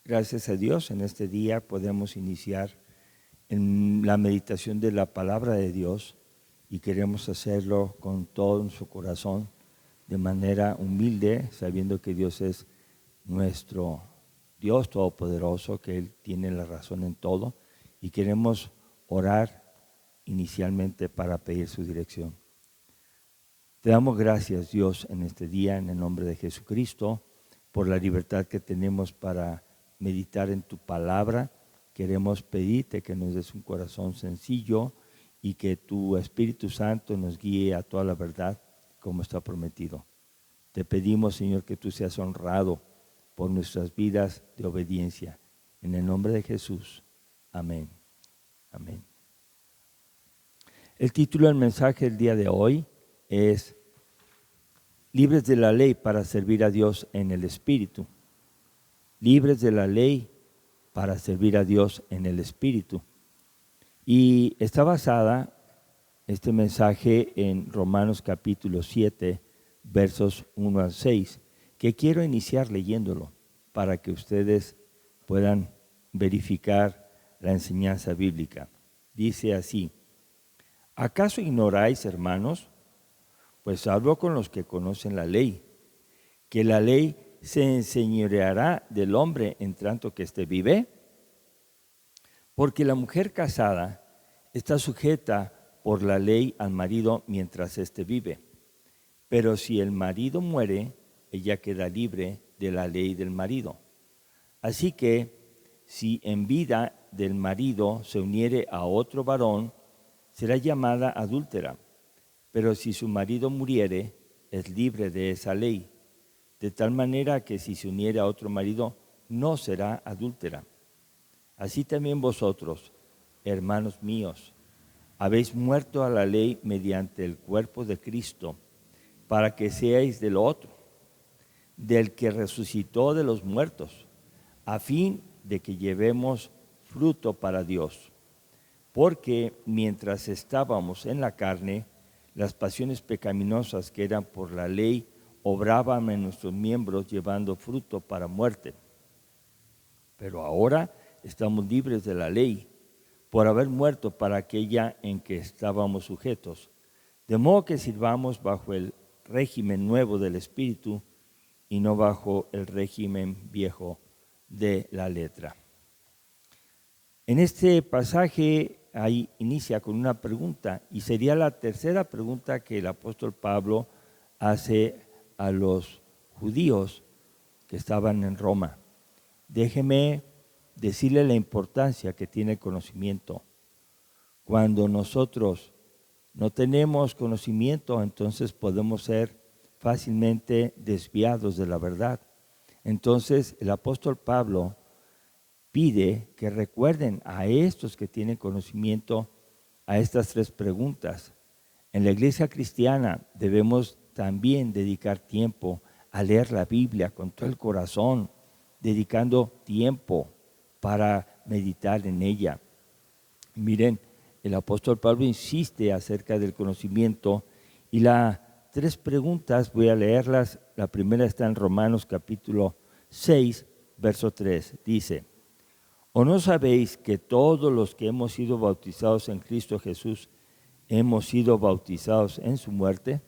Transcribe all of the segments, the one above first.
Gracias a Dios, en este día podemos iniciar en la meditación de la palabra de Dios y queremos hacerlo con todo nuestro corazón, de manera humilde, sabiendo que Dios es nuestro Dios todopoderoso, que Él tiene la razón en todo, y queremos orar inicialmente para pedir su dirección. Te damos gracias, Dios, en este día, en el nombre de Jesucristo, por la libertad que tenemos para meditar en tu palabra. Queremos pedirte que nos des un corazón sencillo y que tu Espíritu Santo nos guíe a toda la verdad como está prometido. Te pedimos, Señor, que tú seas honrado por nuestras vidas de obediencia. En el nombre de Jesús. Amén. Amén. El título del mensaje del día de hoy es Libres de la ley para servir a Dios en el Espíritu. Libres de la ley para servir a Dios en el Espíritu. Y está basada este mensaje en Romanos capítulo 7, versos 1 al 6, que quiero iniciar leyéndolo para que ustedes puedan verificar la enseñanza bíblica. Dice así: ¿acaso ignoráis, hermanos? Pues hablo con los que conocen la ley, que la ley se enseñoreará del hombre en tanto que éste vive. Porque la mujer casada está sujeta por la ley al marido mientras éste vive. Pero si el marido muere, ella queda libre de la ley del marido. Así que, si en vida del marido se uniere a otro varón, será llamada adúltera. Pero si su marido muriere, es libre de esa ley. De tal manera que si se uniere a otro marido, no será adúltera. Así también vosotros, hermanos míos, habéis muerto a la ley mediante el cuerpo de Cristo, para que seáis del otro, del que resucitó de los muertos, a fin de que llevemos fruto para Dios. Porque mientras estábamos en la carne, las pasiones pecaminosas que eran por la ley obraban en nuestros miembros, llevando fruto para muerte. Pero ahora estamos libres de la ley, por haber muerto para aquella en que estábamos sujetos, de modo que sirvamos bajo el régimen nuevo del Espíritu y no bajo el régimen viejo de la letra. En este pasaje ahí inicia con una pregunta, y sería la tercera pregunta que el apóstol Pablo hace a los judíos que estaban en Roma. Déjeme decirle la importancia que tiene el conocimiento. Cuando nosotros no tenemos conocimiento, entonces podemos ser fácilmente desviados de la verdad. Entonces el apóstol Pablo pide que recuerden a estos que tienen conocimiento a estas tres preguntas. En la iglesia cristiana debemos también dedicar tiempo a leer la Biblia con todo el corazón, dedicando tiempo para meditar en ella. Miren, el apóstol Pablo insiste acerca del conocimiento y las tres preguntas, voy a leerlas. La primera está en Romanos capítulo 6, verso 3. Dice: ¿o no sabéis que todos los que hemos sido bautizados en Cristo Jesús hemos sido bautizados en su muerte?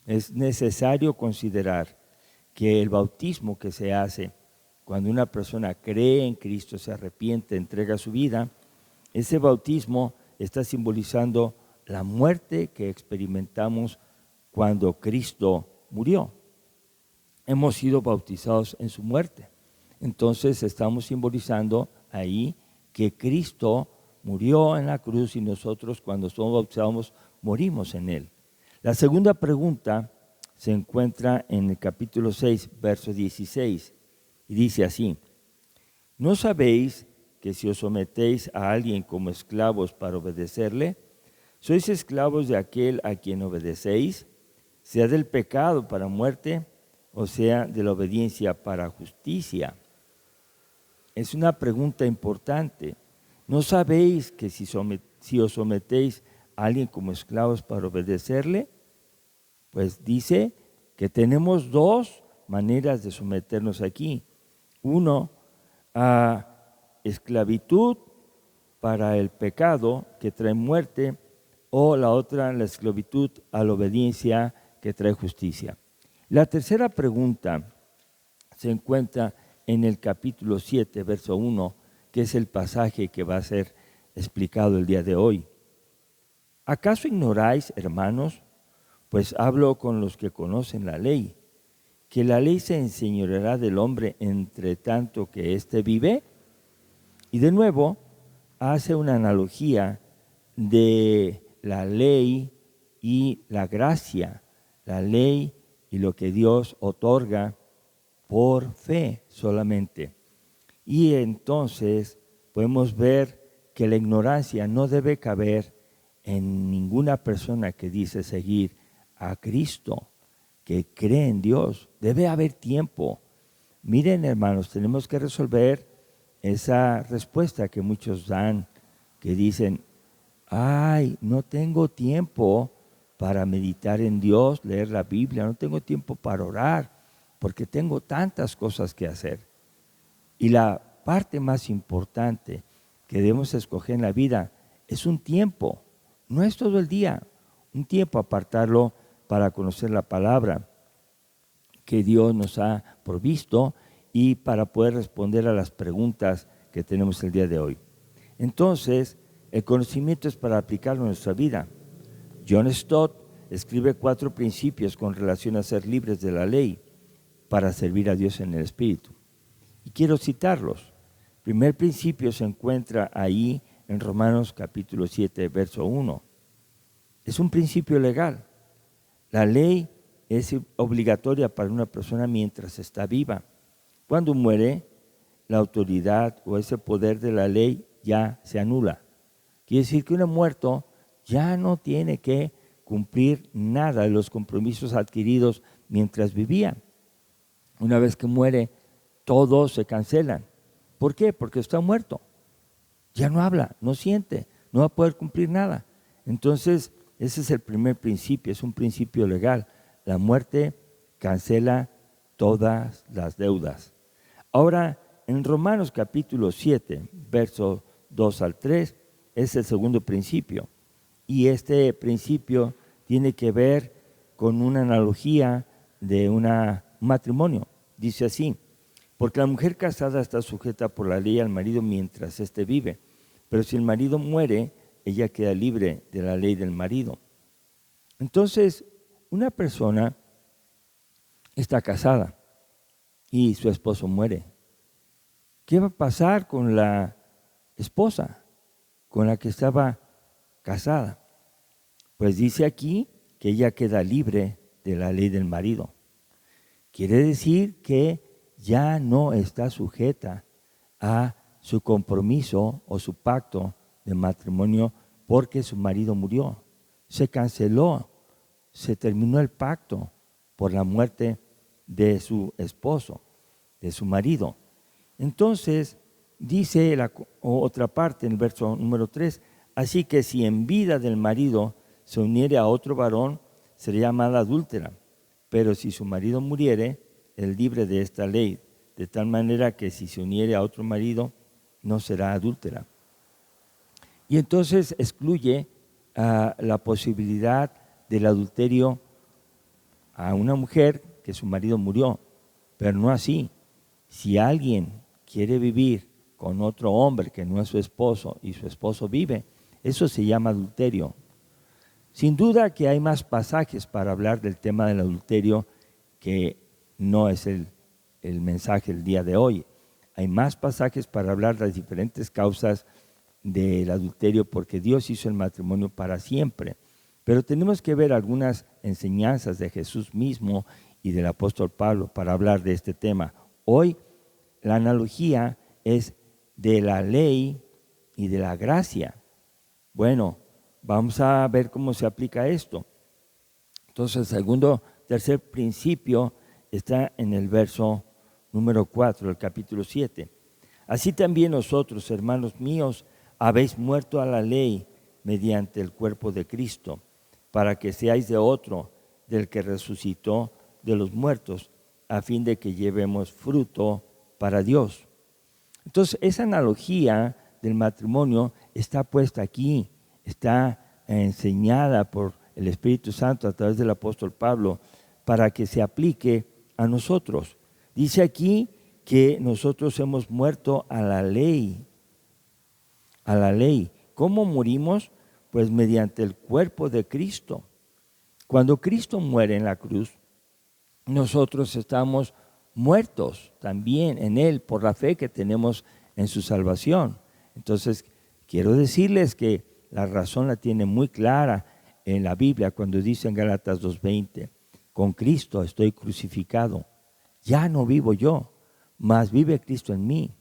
Es necesario considerar que el bautismo que se hace cuando una persona cree en Cristo, se arrepiente, entrega su vida, ese bautismo está simbolizando la muerte que experimentamos cuando Cristo murió. Hemos sido bautizados en su muerte. Entonces estamos simbolizando ahí que Cristo murió en la cruz y nosotros cuando somos bautizados morimos en Él. La segunda pregunta se encuentra en el capítulo 6, verso 16. Y dice así: ¿no sabéis que si os sometéis a alguien como esclavos para obedecerle, sois esclavos de aquel a quien obedecéis, sea del pecado para muerte, o sea de la obediencia para justicia? Es una pregunta importante. ¿No sabéis que si os sometéis a alguien como esclavos para obedecerle? Pues dice que tenemos dos maneras de someternos aquí. Uno, a esclavitud para el pecado que trae muerte, o la otra, la esclavitud a la obediencia que trae justicia. La tercera pregunta se encuentra en el capítulo 7, verso 1, que es el pasaje que va a ser explicado el día de hoy. ¿Acaso ignoráis, hermanos? Pues hablo con los que conocen la ley, que la ley se enseñoreará del hombre entre tanto que éste vive. Y de nuevo hace una analogía de la ley y la gracia, la ley y lo que Dios otorga por fe solamente. Y entonces podemos ver que la ignorancia no debe caber en ninguna persona que dice seguir a Cristo, que cree en Dios. Debe haber tiempo. Miren, hermanos, tenemos que resolver esa respuesta que muchos dan, que dicen, ay, no tengo tiempo para meditar en Dios, leer la Biblia, no tengo tiempo para orar, porque tengo tantas cosas que hacer. Y la parte más importante que debemos escoger en la vida es un tiempo, no es todo el día, un tiempo apartarlo para conocer la palabra que Dios nos ha provisto y para poder responder a las preguntas que tenemos el día de hoy. Entonces, el conocimiento es para aplicarlo en nuestra vida. John Stott escribe 4 principios con relación a ser libres de la ley para servir a Dios en el Espíritu. Y quiero citarlos. El primer principio se encuentra ahí en Romanos capítulo 7, verso 1. Es un principio legal. La ley es obligatoria para una persona mientras está viva. Cuando muere, la autoridad o ese poder de la ley ya se anula. Quiere decir que uno muerto ya no tiene que cumplir nada de los compromisos adquiridos mientras vivía. Una vez que muere, todos se cancelan. ¿Por qué? Porque está muerto. Ya no habla, no siente, no va a poder cumplir nada. Entonces, ese es el primer principio, es un principio legal. La muerte cancela todas las deudas. Ahora, en Romanos capítulo 7, versos 2 al 3, es el segundo principio. Y este principio tiene que ver con una analogía de un matrimonio. Dice así, porque la mujer casada está sujeta por la ley al marido mientras éste vive, pero si el marido muere, ella queda libre de la ley del marido. Entonces, una persona está casada y su esposo muere. ¿Qué va a pasar con la esposa con la que estaba casada? Pues dice aquí que ella queda libre de la ley del marido. Quiere decir que ya no está sujeta a su compromiso o su pacto de matrimonio porque su marido murió. Se canceló, se terminó el pacto por la muerte de su esposo, de su marido. Entonces, dice la otra parte en el verso número 3, así que si en vida del marido se uniere a otro varón, será llamada adúltera. Pero si su marido muriere, es libre de esta ley, de tal manera que si se uniere a otro marido, no será adúltera. Y entonces excluye la posibilidad del adulterio a una mujer que su marido murió, pero no así. Si alguien quiere vivir con otro hombre que no es su esposo y su esposo vive, eso se llama adulterio. Sin duda que hay más pasajes para hablar del tema del adulterio que no es el mensaje del día de hoy. Hay más pasajes para hablar de las diferentes causas del adulterio porque Dios hizo el matrimonio para siempre. Pero tenemos que ver algunas enseñanzas de Jesús mismo y del apóstol Pablo para hablar de este tema. Hoy la analogía es de la ley y de la gracia. Bueno, vamos a ver cómo se aplica esto. Entonces, el tercer principio está en el verso número 4 del capítulo 7. Así también nosotros, hermanos míos, habéis muerto a la ley mediante el cuerpo de Cristo, para que seáis de otro, del que resucitó de los muertos, a fin de que llevemos fruto para Dios. Entonces, esa analogía del matrimonio está puesta aquí, está enseñada por el Espíritu Santo a través del apóstol Pablo para que se aplique a nosotros. Dice aquí que nosotros hemos muerto a la ley. A la ley. ¿Cómo morimos? Pues mediante el cuerpo de Cristo. Cuando Cristo muere en la cruz, nosotros estamos muertos también en Él por la fe que tenemos en su salvación. Entonces, quiero decirles que la razón la tiene muy clara en la Biblia cuando dice en Gálatas 2:20, con Cristo estoy crucificado, ya no vivo yo, mas vive Cristo en mí.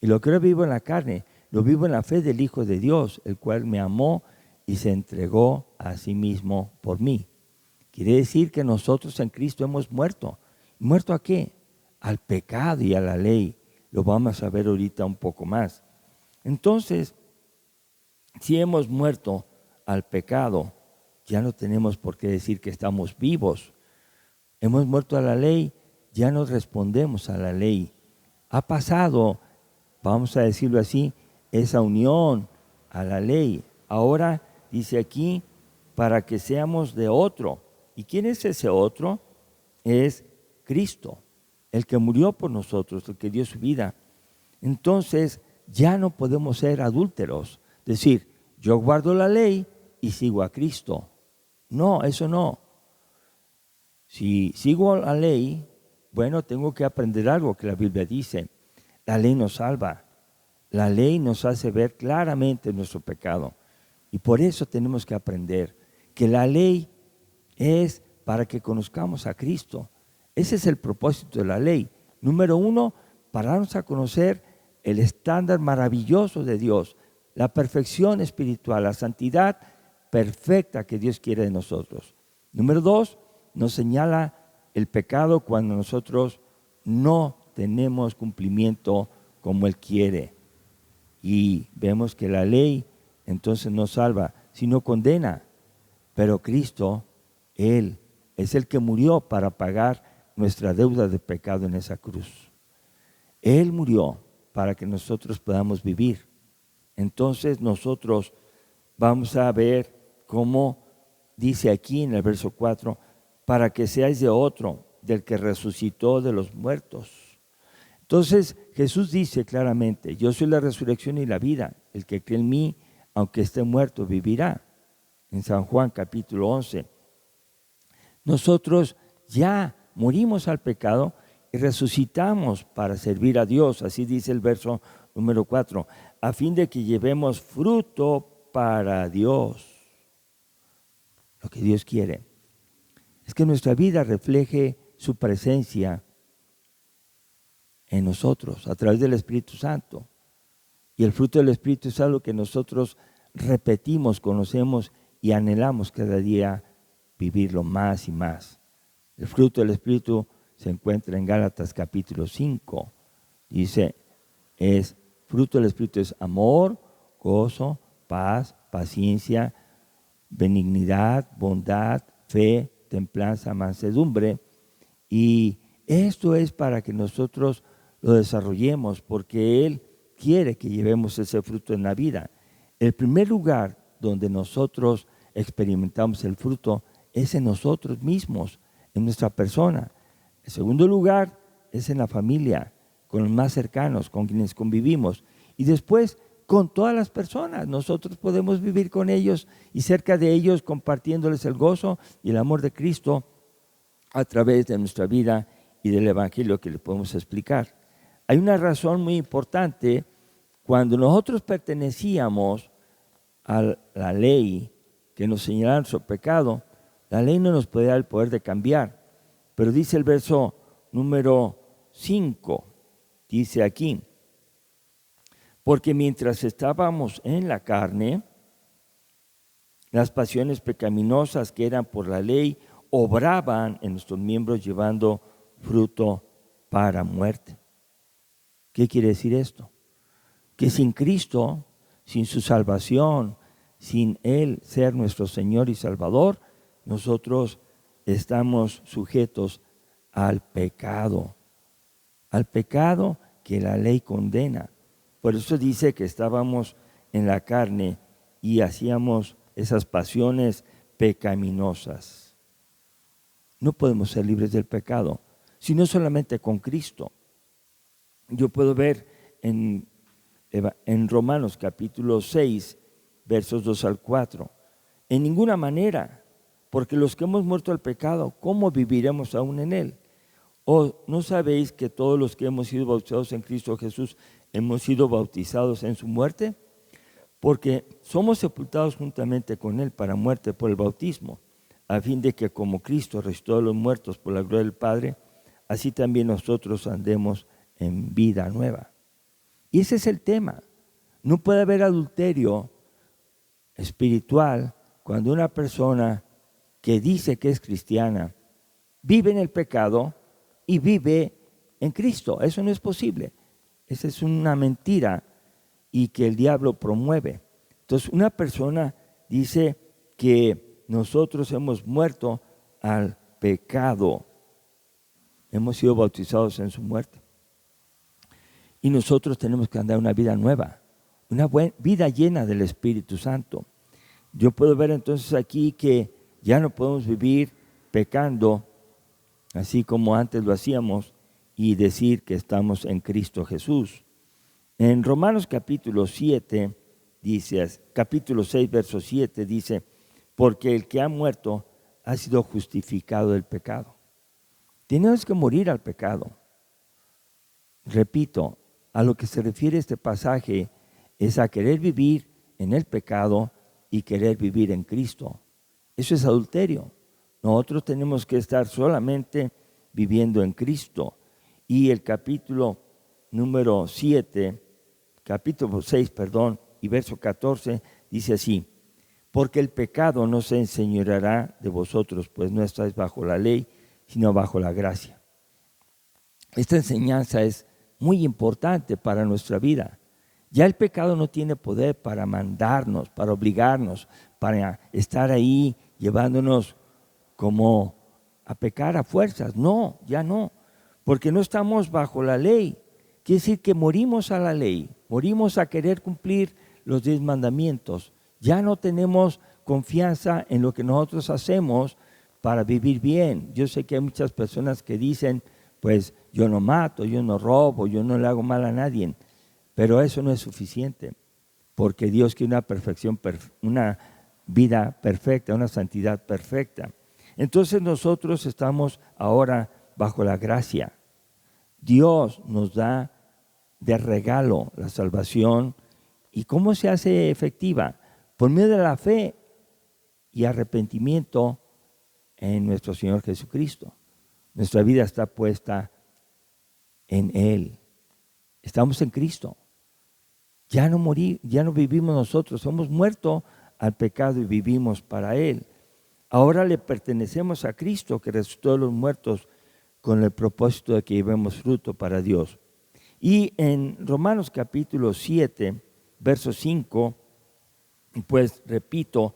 Y lo que yo vivo en la carne, lo vivo en la fe del Hijo de Dios, el cual me amó y se entregó a sí mismo por mí. Quiere decir que nosotros en Cristo hemos muerto. ¿Muerto a qué? Al pecado y a la ley. Lo vamos a ver ahorita un poco más. Entonces, si hemos muerto al pecado, ya no tenemos por qué decir que estamos vivos. Hemos muerto a la ley, ya no respondemos a la ley. Ha pasado, vamos a decirlo así, esa unión a la ley. Ahora dice aquí, para que seamos de otro. ¿Y quién es ese otro? Es Cristo, el que murió por nosotros, el que dio su vida. Entonces, ya no podemos ser adúlteros. Decir, yo guardo la ley y sigo a Cristo. No, eso no. Si sigo la ley, bueno, tengo que aprender algo que la Biblia dice. La ley nos salva. La ley nos hace ver claramente nuestro pecado. Y por eso tenemos que aprender que la ley es para que conozcamos a Cristo. Ese es el propósito de la ley. Número 1, para darnos a conocer el estándar maravilloso de Dios, la perfección espiritual, la santidad perfecta que Dios quiere de nosotros. Número 2, nos señala el pecado cuando nosotros no tenemos cumplimiento como Él quiere. Y vemos que la ley entonces no salva, sino condena. Pero Cristo, Él es el que murió para pagar nuestra deuda de pecado en esa cruz. Él murió para que nosotros podamos vivir. Entonces nosotros vamos a ver cómo dice aquí en el verso 4, para que seáis de otro, del que resucitó de los muertos. Entonces Jesús dice claramente, yo soy la resurrección y la vida, el que cree en mí, aunque esté muerto, vivirá. En San Juan capítulo 11. Nosotros ya morimos al pecado y resucitamos para servir a Dios, así dice el verso número 4, a fin de que llevemos fruto para Dios. Lo que Dios quiere es que nuestra vida refleje su presencia en nosotros a través del Espíritu Santo. Y el fruto del Espíritu es algo que nosotros repetimos, conocemos y anhelamos cada día vivirlo más y más. El fruto del Espíritu se encuentra en Gálatas capítulo 5. Dice, fruto del Espíritu es amor, gozo, paz, paciencia, benignidad, bondad, fe, templanza, mansedumbre. Y esto es para que nosotros lo desarrollemos, porque Él quiere que llevemos ese fruto en la vida. El primer lugar donde nosotros experimentamos el fruto es en nosotros mismos, en nuestra persona. El segundo lugar es en la familia, con los más cercanos, con quienes convivimos. Y después con todas las personas. Nosotros podemos vivir con ellos y cerca de ellos, compartiéndoles el gozo y el amor de Cristo a través de nuestra vida y del Evangelio que les podemos explicar. Hay una razón muy importante. Cuando nosotros pertenecíamos a la ley que nos señalaba nuestro pecado, la ley no nos podía dar el poder de cambiar. Pero dice el verso número 5, dice aquí, porque mientras estábamos en la carne, las pasiones pecaminosas que eran por la ley obraban en nuestros miembros llevando fruto para muerte. ¿Qué quiere decir esto? Que sin Cristo, sin su salvación, sin Él ser nuestro Señor y Salvador, nosotros estamos sujetos al pecado que la ley condena. Por eso dice que estábamos en la carne y hacíamos esas pasiones pecaminosas. No podemos ser libres del pecado, sino solamente con Cristo. Yo puedo ver en Romanos capítulo 6, versos 2 al 4. En ninguna manera, porque los que hemos muerto al pecado, ¿cómo viviremos aún en él? ¿O no sabéis que todos los que hemos sido bautizados en Cristo Jesús hemos sido bautizados en su muerte? Porque somos sepultados juntamente con él para muerte por el bautismo, a fin de que como Cristo resucitó a los muertos por la gloria del Padre, así también nosotros andemos en vida nueva. Y ese es el tema. No puede haber adulterio espiritual cuando una persona que dice que es cristiana vive en el pecado y vive en Cristo. Eso no es posible. Esa es una mentira y que el diablo promueve. Entonces, una persona dice que nosotros hemos muerto al pecado. Hemos sido bautizados en su muerte. Y nosotros tenemos que andar una vida nueva, una vida llena del Espíritu Santo. Yo puedo ver entonces aquí que ya no podemos vivir pecando así como antes lo hacíamos y decir que estamos en Cristo Jesús. En Romanos capítulo 7, capítulo 6, verso 7 dice, porque el que ha muerto ha sido justificado del pecado. Tenemos que morir al pecado. Repito, a lo que se refiere este pasaje es a querer vivir en el pecado y querer vivir en Cristo. Eso es adulterio. Nosotros tenemos que estar solamente viviendo en Cristo. Y el capítulo 6, y verso 14 dice así, porque el pecado no se enseñoreará de vosotros, pues no estáis bajo la ley, sino bajo la gracia. Esta enseñanza es muy importante para nuestra vida. Ya el pecado no tiene poder para mandarnos, para obligarnos, para estar ahí llevándonos como a pecar a fuerzas. No, ya no, porque no estamos bajo la ley. Quiere decir que morimos a la ley, morimos a querer cumplir los 10 mandamientos. Ya no tenemos confianza en lo que nosotros hacemos para vivir bien. Yo sé que hay muchas personas que dicen, pues yo no mato, yo no robo, yo no le hago mal a nadie. Pero eso no es suficiente, porque Dios quiere una perfección, una vida perfecta, una santidad perfecta. Entonces nosotros estamos ahora bajo la gracia. Dios nos da de regalo la salvación. ¿Y cómo se hace efectiva? Por medio de la fe y arrepentimiento en nuestro Señor Jesucristo. Nuestra vida está puesta en Él. Estamos en Cristo. Ya no vivimos nosotros, hemos muerto al pecado y vivimos para Él. Ahora le pertenecemos a Cristo que resucitó de los muertos con el propósito de que llevemos fruto para Dios. Y en Romanos capítulo 7, verso 5, pues repito,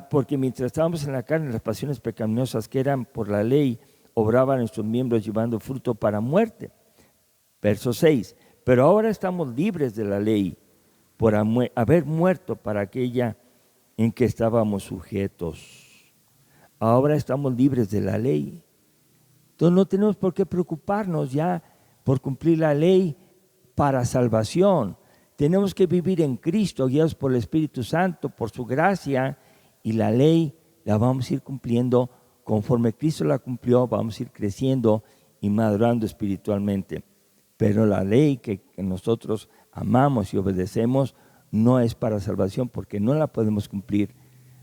porque mientras estábamos en la carne, las pasiones pecaminosas que eran por la ley, obraban en nuestros miembros llevando fruto para muerte. Verso 6, pero ahora estamos libres de la ley por haber muerto para aquella en que estábamos sujetos. Ahora estamos libres de la ley. Entonces no tenemos por qué preocuparnos ya por cumplir la ley para salvación. Tenemos que vivir en Cristo, guiados por el Espíritu Santo, por su gracia, y la ley la vamos a ir cumpliendo conforme Cristo la cumplió, vamos a ir creciendo y madurando espiritualmente. Pero la ley que nosotros amamos y obedecemos no es para salvación porque no la podemos cumplir.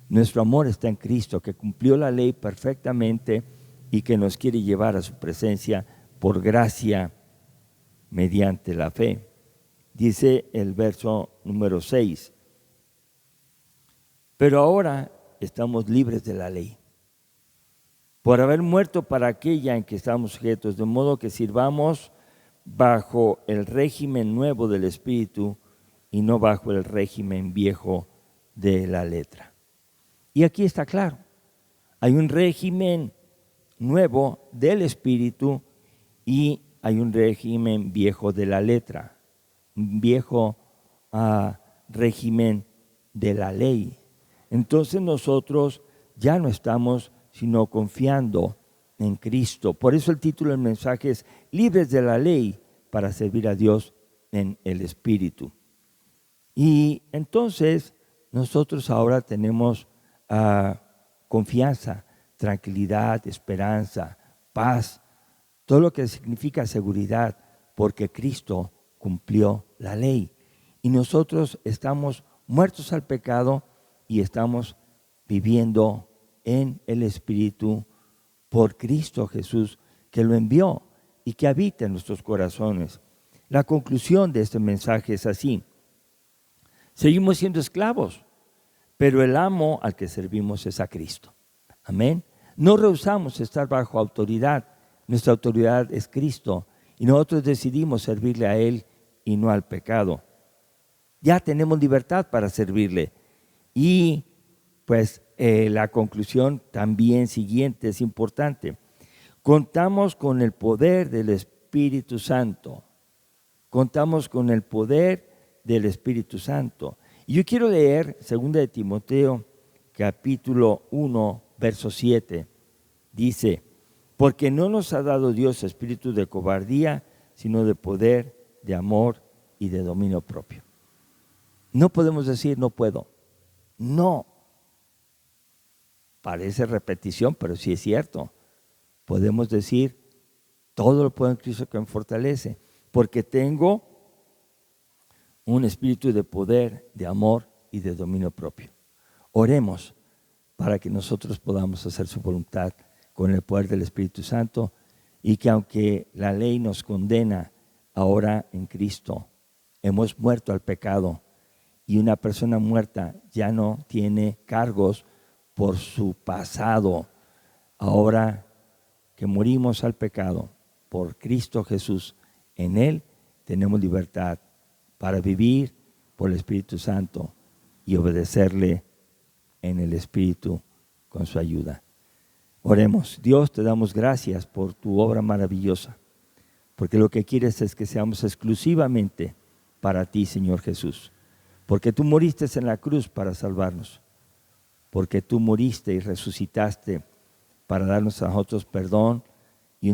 Nuestro amor está en Cristo, que cumplió la ley perfectamente y que nos quiere llevar a su presencia por gracia mediante la fe. Dice el verso número 6, pero ahora estamos libres de la ley, por haber muerto para aquella en que estamos sujetos, de modo que sirvamos bajo el régimen nuevo del Espíritu y no bajo el régimen viejo de la letra. Y aquí está claro, hay un régimen nuevo del Espíritu y hay un régimen viejo de la letra, un viejo régimen de la ley. Entonces nosotros ya no estamos sino confiando en Cristo. Por eso el título del mensaje es Libres de la ley para servir a Dios en el Espíritu. Y entonces nosotros ahora tenemos confianza, tranquilidad, esperanza, paz, todo lo que significa seguridad, porque Cristo cumplió la ley. Y nosotros estamos muertos al pecado y estamos viviendo en el Espíritu por Cristo Jesús, que lo envió y que habita en nuestros corazones. La conclusión de este mensaje es así: seguimos siendo esclavos, pero el amo al que servimos es a Cristo. Amén. No rehusamos estar bajo autoridad. Nuestra autoridad es Cristo y nosotros decidimos servirle a Él y no al pecado. Ya tenemos libertad para servirle. Y pues la conclusión también siguiente es importante. Contamos con el poder del Espíritu Santo. Contamos con el poder del Espíritu Santo. Y yo quiero leer 2 de Timoteo, capítulo 1, verso 7. Dice: porque no nos ha dado Dios espíritu de cobardía, sino de poder, de amor y de dominio propio. No podemos decir no puedo. No. Parece repetición, pero sí es cierto. Podemos decir todo lo puedo en Cristo que me fortalece, porque tengo un espíritu de poder, de amor y de dominio propio. Oremos para que nosotros podamos hacer su voluntad con el poder del Espíritu Santo, y que aunque la ley nos condena, ahora en Cristo hemos muerto al pecado, y una persona muerta ya no tiene cargos por su pasado. Ahora que morimos al pecado por Cristo Jesús, en Él tenemos libertad para vivir por el Espíritu Santo y obedecerle en el Espíritu con su ayuda. Oremos. Dios, te damos gracias por tu obra maravillosa, porque lo que quieres es que seamos exclusivamente para ti, Señor Jesús, porque tú moriste en la cruz para salvarnos, porque tú moriste y resucitaste para darnos a nosotros perdón